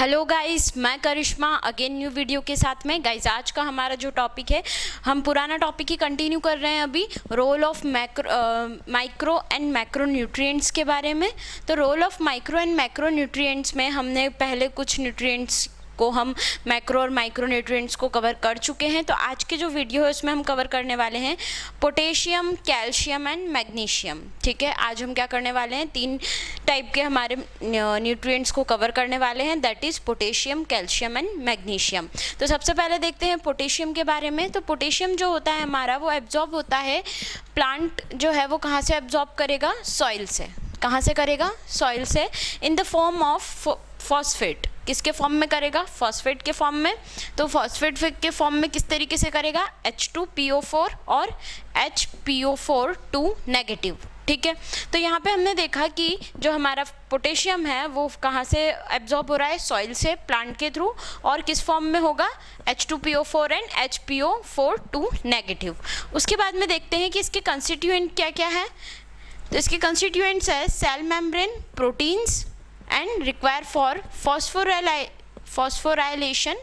Hello guys, मैं करिश्मा again new video के साथ में। गाइस आज का हमारा जो टॉपिक है, हम पुराना टॉपिक ही कंटिन्यू कर रहे हैं अभी, role of micro and macro nutrients के बारे में। तो role of micro and macro nutrients में हमने पहले कुछ न्यूट्रिएंट्स को हम मैक्रो और माइक्रो न्यूट्रिएंट्स को कवर कर चुके हैं। तो आज के जो वीडियो है उसमें हम कवर करने वाले हैं पोटेशियम, कैल्शियम एंड मैग्नीशियम। ठीक है, आज हम क्या करने वाले हैं, 3 टाइप के हमारे न्यूट्रिएंट्स को कवर करने वाले हैं, that is potassium, calcium and magnesium. तो सबसे पहले देखते हैं पोटेशियम के बारे में। तो पोटेशियम जो होता है हमारा, वो एब्जॉर्ब होता है, प्लांट जो है वो कहाँ से एब्जॉर्ब करेगा, सॉइल से। कहाँ से करेगा, सॉइल से, in the form of phosphate. किसके फॉर्म में करेगा, फॉस्फेट के फॉर्म में। तो फॉस्फेट के फॉर्म में किस तरीके से करेगा, H2PO4 और HPO4 नेगेटिव। ठीक है, तो यहाँ पे हमने देखा कि जो हमारा पोटेशियम है वो कहाँ से एब्जॉर्ब हो रहा है, सॉइल से, प्लांट के थ्रू, और किस फॉर्म में होगा, H2PO4 एंड HPO4 नेगेटिव। उसके बाद में देखते हैं कि इसके कंस्टिट्यूएंट क्या क्या है। तो इसके कंस्टिट्यूएंट्स है cell membrane, proteins and require for phosphorylation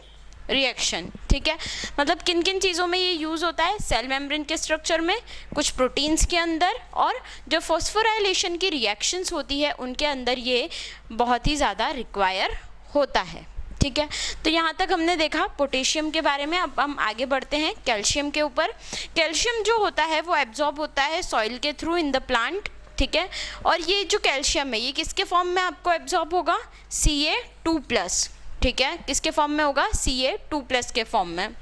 reaction. ठीक है, मतलब किन किन चीज़ों में ये यूज़ होता है, सेल मेम्ब्रेन के स्ट्रक्चर में, कुछ प्रोटीन्स के अंदर, और जो फॉस्फोराइलेशन की रिएक्शंस होती है उनके अंदर ये बहुत ही ज़्यादा रिक्वायर होता है। ठीक है, तो यहाँ तक हमने देखा पोटेशियम के बारे में। अब हम आगे बढ़ते हैं कैल्शियम के ऊपर। कैल्शियम जो होता है वो एब्जॉर्ब होता है सॉइल के थ्रू इन द प्लांट। ठीक है, और ये जो कैल्शियम है ये किसके फॉर्म में आपको एब्जॉर्ब होगा, Ca2+। ठीक है, किसके फॉर्म में होगा, Ca2+ के फॉर्म में।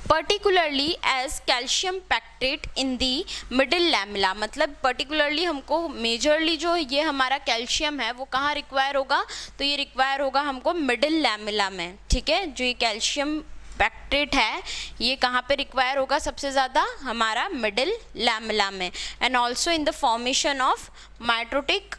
पर्टिकुलरली एज कैल्शियम पैक्टेट इन दी मिडिल लैमेला, मतलब पर्टिकुलरली हमको मेजरली जो ये हमारा कैल्शियम है वो कहाँ रिक्वायर होगा, तो ये रिक्वायर होगा हमको मिडिल लैमेला में। ठीक है, जो ये कैल्शियम पैक्टेट है ये कहाँ पे रिक्वायर होगा सबसे ज़्यादा, हमारा मिडिल लैमेला में। And also in the formation of mitotic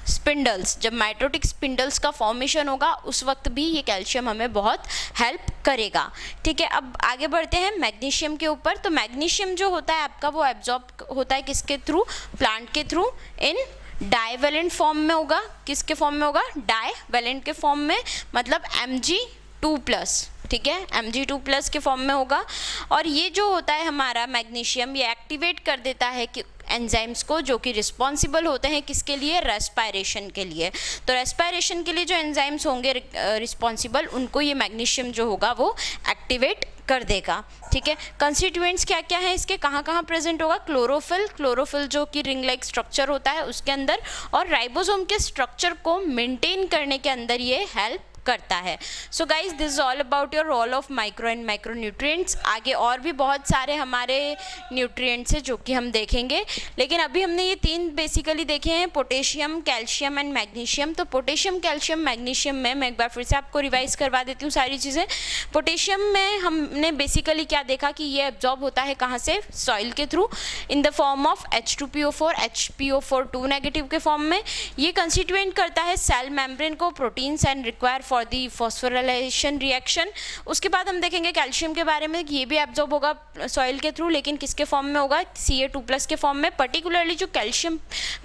spindles, जब माइटोटिक स्पिंडल्स का फॉर्मेशन होगा उस वक्त भी ये कैल्शियम हमें बहुत हेल्प करेगा। ठीक है, अब आगे बढ़ते हैं मैग्नीशियम के ऊपर। तो मैग्नीशियम जो होता है आपका वो एब्जॉर्ब होता है किसके थ्रू, प्लांट के थ्रू, इन डाइवेलेंट फॉर्म में होगा। किसके फॉर्म में होगा, डाइवेलेंट के फॉर्म में, मतलब Mg2+। ठीक है, Mg2+ के फॉर्म में होगा। और ये जो होता है हमारा मैग्नीशियम, ये एक्टिवेट कर देता है कि एंजाइम्स को, जो कि रिस्पॉन्सिबल होते हैं किसके लिए, रेस्पायरेशन के लिए। तो रेस्पायरेशन के लिए जो एंजाइम्स होंगे रिस्पॉन्सिबल, उनको ये मैग्नीशियम जो होगा वो एक्टिवेट कर देगा। ठीक है, कंस्टिट्यूएंट्स क्या क्या है इसके, कहाँ कहाँ प्रेजेंट होगा, क्लोरोफिल जो कि रिंग लाइक स्ट्रक्चर होता है उसके अंदर, और राइबोसोम के स्ट्रक्चर को मेंटेन करने के अंदर ये हेल्प करता है। So guys, this is all about your role of micro and macro nutrients. आगे और भी बहुत सारे हमारे न्यूट्रिएंट्स हैं जो कि हम देखेंगे, लेकिन अभी हमने ये 3 बेसिकली देखे हैं, पोटेशियम, कैल्शियम एंड मैग्नीशियम। तो पोटेशियम, कैल्शियम, मैग्नीशियम में मैं एक बार फिर से आपको रिवाइज करवा देती हूँ सारी चीज़ें। पोटेशियम में हमने बेसिकली क्या देखा कि ये एब्जॉर्ब होता है कहाँ से, सॉइल के through, in the form of H2PO4, HPO4 negative के फॉर्म में। ये कंस्टिट्यूएंट करता है सेल मेम्ब्रेन को, proteins and require for the phosphorylation reaction. उसके बाद हम देखेंगे कैल्शियम के बारे में, ये भी एब्जॉर्ब होगा सॉइल के थ्रू, लेकिन किसके फॉर्म में होगा, Ca2+ के फॉर्म में। पर्टिकुलरली जो कैल्शियम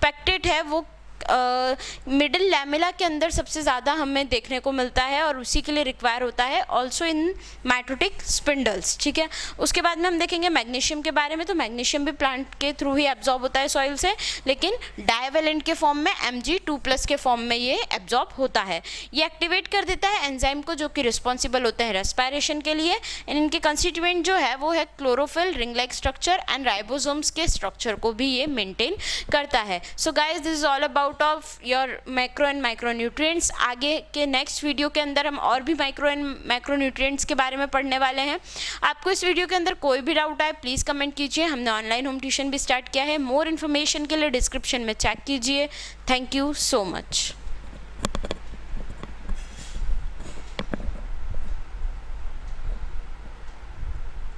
पैक्टेट है वो मिडिल लैमेला के अंदर सबसे ज़्यादा हमें देखने को मिलता है, और उसी के लिए रिक्वायर होता है, ऑल्सो इन माइटोटिक स्पिंडल्स। ठीक है, उसके बाद में हम देखेंगे मैग्नीशियम के बारे में। तो मैग्नीशियम भी प्लांट के थ्रू ही एब्जॉर्ब होता है सॉइल से, लेकिन डाइवेलेंट के फॉर्म में, Mg2+ के फॉर्म में ये एब्जॉर्ब होता है। ये एक्टिवेट कर देता है एंजाइम को, जो कि रिस्पॉन्सिबल होते हैं रेस्पायरेशन के लिए। एंड इनके कंस्टिट्यूएंट जो है वो है chlorophyll, ring like structure, and ribosomes के स्ट्रक्चर को भी ये मेंटेन करता है। So guys, this is all about of your macro and micro nutrients. आगे के नेक्स्ट वीडियो के अंदर हम और भी माइक्रो एंड मैक्रो न्यूट्रिएंट्स के बारे में पढ़ने वाले हैं। आपको इस वीडियो के अंदर कोई भी डाउट आए प्लीज़ कमेंट कीजिए। हमने ऑनलाइन होम ट्यूशन भी स्टार्ट किया है, मोर इन्फॉर्मेशन के लिए डिस्क्रिप्शन में चेक कीजिए। Thank you so much.